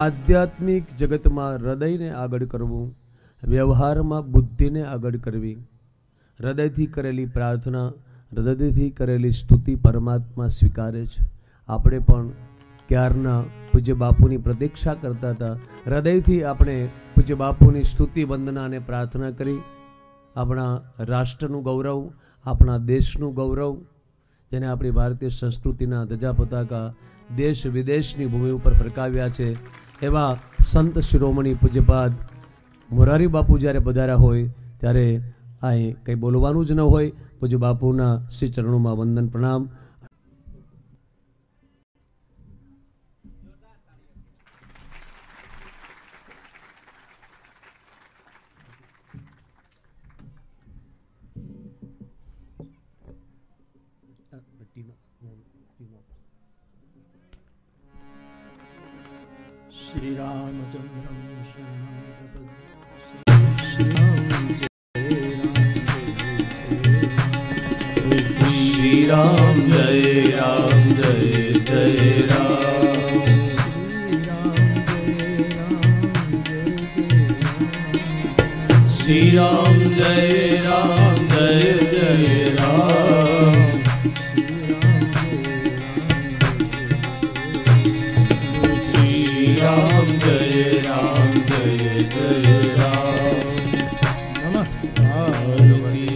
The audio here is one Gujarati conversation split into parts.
આધ્યાત્મિક જગતમાં હૃદયને આગળ કરવું, વ્યવહારમાં બુદ્ધિને આગળ કરવી, હૃદયથી કરેલી પ્રાર્થના, હૃદયથી કરેલી સ્તુતિ પરમાત્મા સ્વીકારે છે. આપણે પણ ક્યારના પૂજ્ય બાપુની પ્રતીક્ષા કરતા હતા. હૃદયથી આપણે પૂજ્ય બાપુની સ્તુતિ, વંદના અને પ્રાર્થના કરી આપણા રાષ્ટ્રનું ગૌરવ, આપણા દેશનું ગૌરવ, જેને આપણી ભારતીય સંસ્કૃતિના ધજા પતાકા દેશ વિદેશની ભૂમિ ઉપર ફરકાવ્યા છે, એવા સંત શિરોમણી પૂજ્યપાદ મોરારી બાપુ જ્યારે પધાર્યા હોય ત્યારે અહીં કંઈ બોલવાનું જ ન હોય. પૂજ્ય બાપુના શ્રી ચરણોમાં વંદન પ્રણામ. श्री रामचंद्रम शरणं प्रपद्ये। श्री राम जय राम जय जय राम। श्री राम जय राम जय जय राम। राम जय राम जय जय राम। नमः पार्वती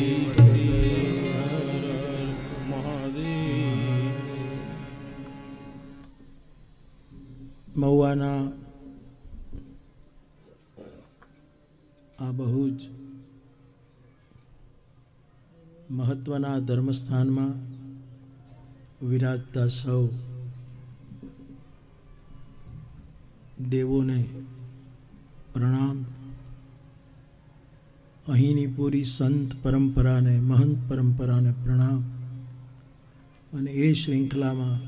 महादेव। મહુવાના આ બહુ જ મહત્વના ધર્મસ્થાનમાં વિરાજતા સૌ દેવોને પ્રણામ. અહીંની પૂરી સંત પરંપરાને, મહંત પરંપરાને પ્રણામ. અને એ શ્રૃંખલામાં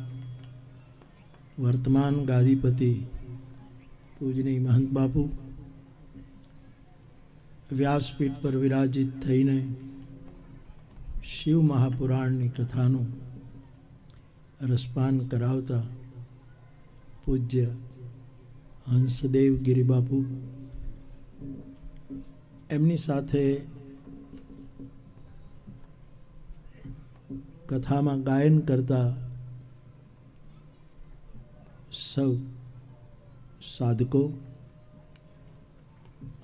વર્તમાન ગાદીપતિ પૂજનીય મહંત બાપુ વ્યાસપીઠ પર વિરાજિત થઈને શિવ મહાપુરાણની કથાનું રસપાન કરાવતા પૂજ્ય હંસદેવ ગિરી બાપુ, એમની સાથે કથામાં ગાયન કરતા સૌ સાધકો,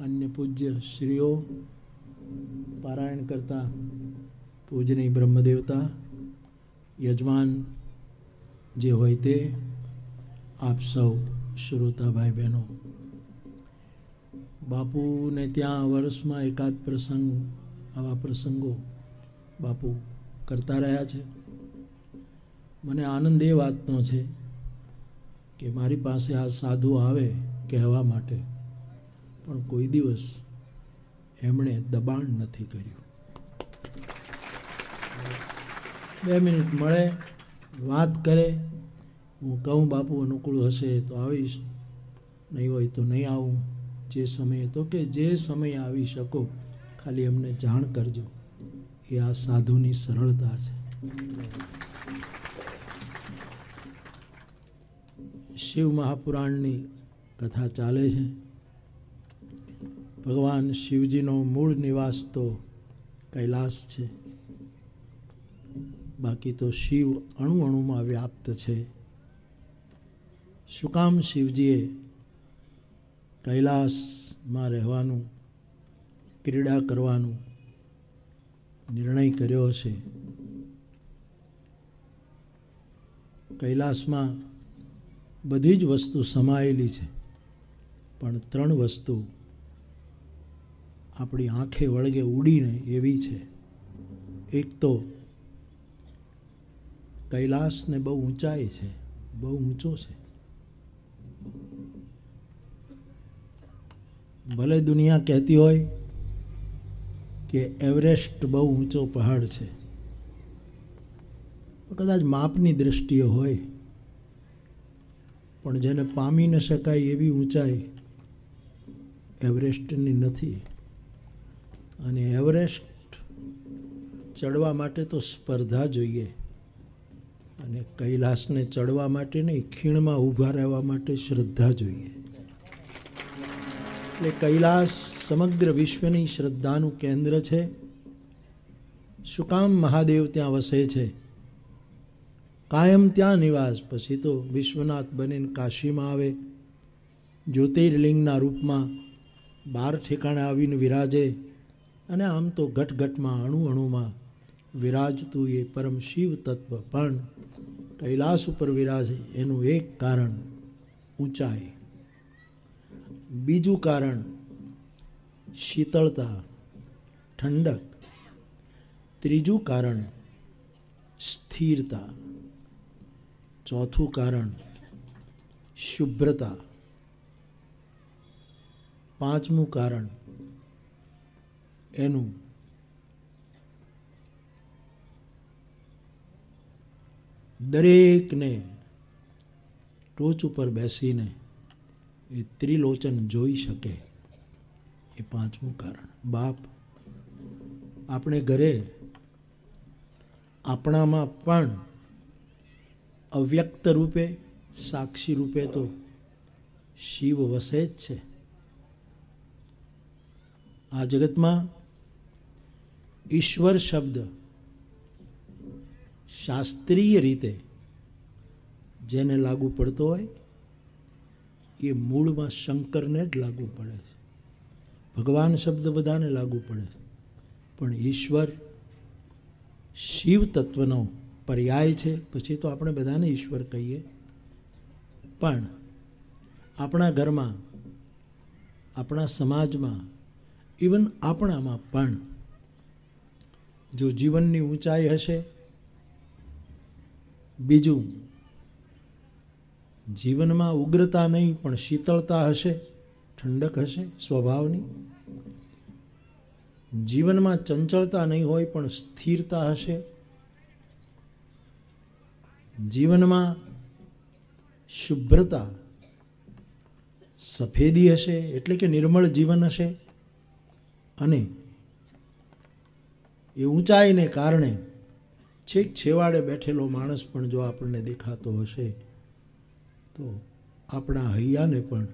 અન્ય પૂજ્ય શ્રીઓ, પારાયણ કરતા પૂજનીય બ્રહ્મદેવતા, યજમાન જે હોય તે, આપ સૌ શ્રોતા ભાઈ બહેનો. બાપુને ત્યાં વર્ષમાં એકાદ પ્રસંગ, આવા પ્રસંગો બાપુ કરતા રહ્યા છે. મને આનંદ એ વાતનો છે કે મારી પાસે આ સાધુ આવે કહેવા માટે, પણ કોઈ દિવસ એમણે દબાણ નથી કર્યું. 2 મિનિટ મળે, વાત કરે, હું કહું બાપુ અનુકૂળ હશે તો આવીશ, નહીં હોય તો નહીં આવું. જે સમયે તો કે જે સમયે આવી શકો ખાલી અમને જાણ કરજો. એ આ સાધુની સરળતા છે. શિવ મહાપુરાણની કથા ચાલે છે. ભગવાન શિવજીનો મૂળ નિવાસ તો કૈલાસ છે, બાકી તો શિવ અણુ અણુમાં વ્યાપ્ત છે. શું કામ શિવજીએ કૈલાસમાં રહેવાનું, ક્રીડા કરવાનું નિર્ણય કર્યો હશે? કૈલાસમાં બધી જ વસ્તુ સમાયેલી છે, પણ 3 વસ્તુ આપણી આંખે વળગે ઉડીને એવી છે. એક તો કૈલાસને બહુ ઊંચાઈ છે, બહુ ઊંચો છે. ભલે દુનિયા કહેતી હોય કે એવરેસ્ટ બહુ ઊંચો પહાડ છે, કદાચ માપની દૃષ્ટિએ હોય, પણ જેને પામી ન શકાય એવી ઊંચાઈ એવરેસ્ટની નથી. અને એવરેસ્ટ ચડવા માટે તો સ્પર્ધા જોઈએ, અને કૈલાસને ચડવા માટે નહીં, ખીણમાં ઊભા રહેવા માટે શ્રદ્ધા જોઈએ. એટલે કૈલાસ સમગ્ર વિશ્વની શ્રદ્ધાનું કેન્દ્ર છે. શું કામ મહાદેવ ત્યાં વસે છે? કાયમ ત્યાં નિવાસ. પછી તો વિશ્વનાથ બનીને કાશીમાં આવે, જ્યોતિર્લિંગના રૂપમાં 12 ઠેકાણે આવીને વિરાજે, અને આમ તો ઘટઘટમાં અણુ અણુમાં વિરાજતું એ પરમ શિવ તત્વ પણ કૈલાસ ઉપર વિરાજે એનું એક કારણ ઊંચાઈ, બીજું કારણ શીતળતા, ઠંડક, ત્રીજું કારણ સ્થિરતા, ચોથું કારણ શુભ્રતા, પાંચમું કારણ એનું દરેકને ટોચ ઉપર બેસીને એ ત્રિલોચન જોઈ શકે, એ પાંચમું કારણ. બાપ, આપણે ઘરે આપણામાં પણ અવ્યક્ત રૂપે, સાક્ષી રૂપે તો શિવ વસે જ છે. આ જગતમાં ઈશ્વર શબ્દ શાસ્ત્રીય રીતે જેને લાગુ પડતો હોય એ મૂળમાં શંકરને જ લાગુ પડે છે. ભગવાન શબ્દ બધાને લાગુ પડે છે, પણ ઈશ્વર શિવ તત્વનો પર્યાય છે. પછી તો આપણે બધાને ઈશ્વર કહીએ, પણ આપણા ઘરમાં, આપણા સમાજમાં, ઇવન આપણામાં પણ જો જીવનની ઊંચાઈ હશે, બીજું જીવનમાં ઉગ્રતા નહીં પણ શીતળતા હશે, ઠંડક હશે સ્વભાવની, જીવનમાં ચંચળતા નહીં હોય પણ સ્થિરતા હશે, જીવનમાં શુભ્રતા, સફેદી હશે, એટલે કે નિર્મળ જીવન હશે, અને એ ઊંચાઈને કારણે છેક છેવાડે બેઠેલો માણસ પણ જો આપણને દેખાતો હશે તો આપણા હૈયાને પણ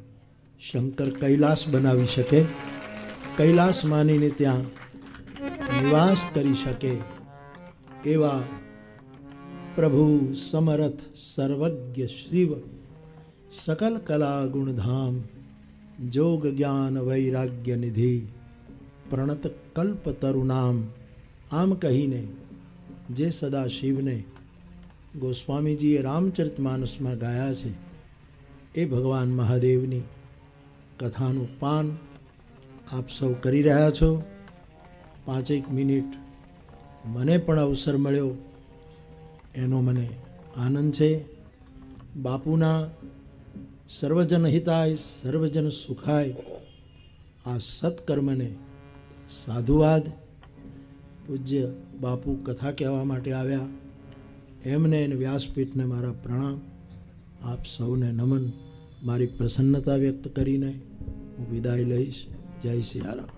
શંકર કૈલાસ બનાવી શકે, કૈલાસ માનીને ત્યાં નિવાસ કરી શકે એવા પ્રભુ સમરથ સર્વજ્ઞ શિવ સકલ કલા ગુણધામ જોગ જ્ઞાન વૈરાગ્ય નિધિ પ્રણત કલ્પ તરુનામ. આમ કહીને જે સદા શિવને ગોસ્વામીજીએ રામચરિતમાનસમાં ગાયા છે એ ભગવાન મહાદેવની કથાનું પાન આપ સૌ કરી રહ્યા છો. 5 મિનિટ મને પણ અવસર મળ્યો એનો મને આનંદ છે. બાપુના સર્વજન હિતાય સર્વજન સુખાય આ સત્કર્મને સાધુવાદ. પૂજ્ય બાપુ કથા કહેવા માટે આવ્યા, એમને અને વ્યાસપીઠને મારા પ્રણામ. આપ સૌને નમન. મારી પ્રસન્નતા વ્યક્ત કરીને હું વિદાય લઈશ. જય સિયારામ.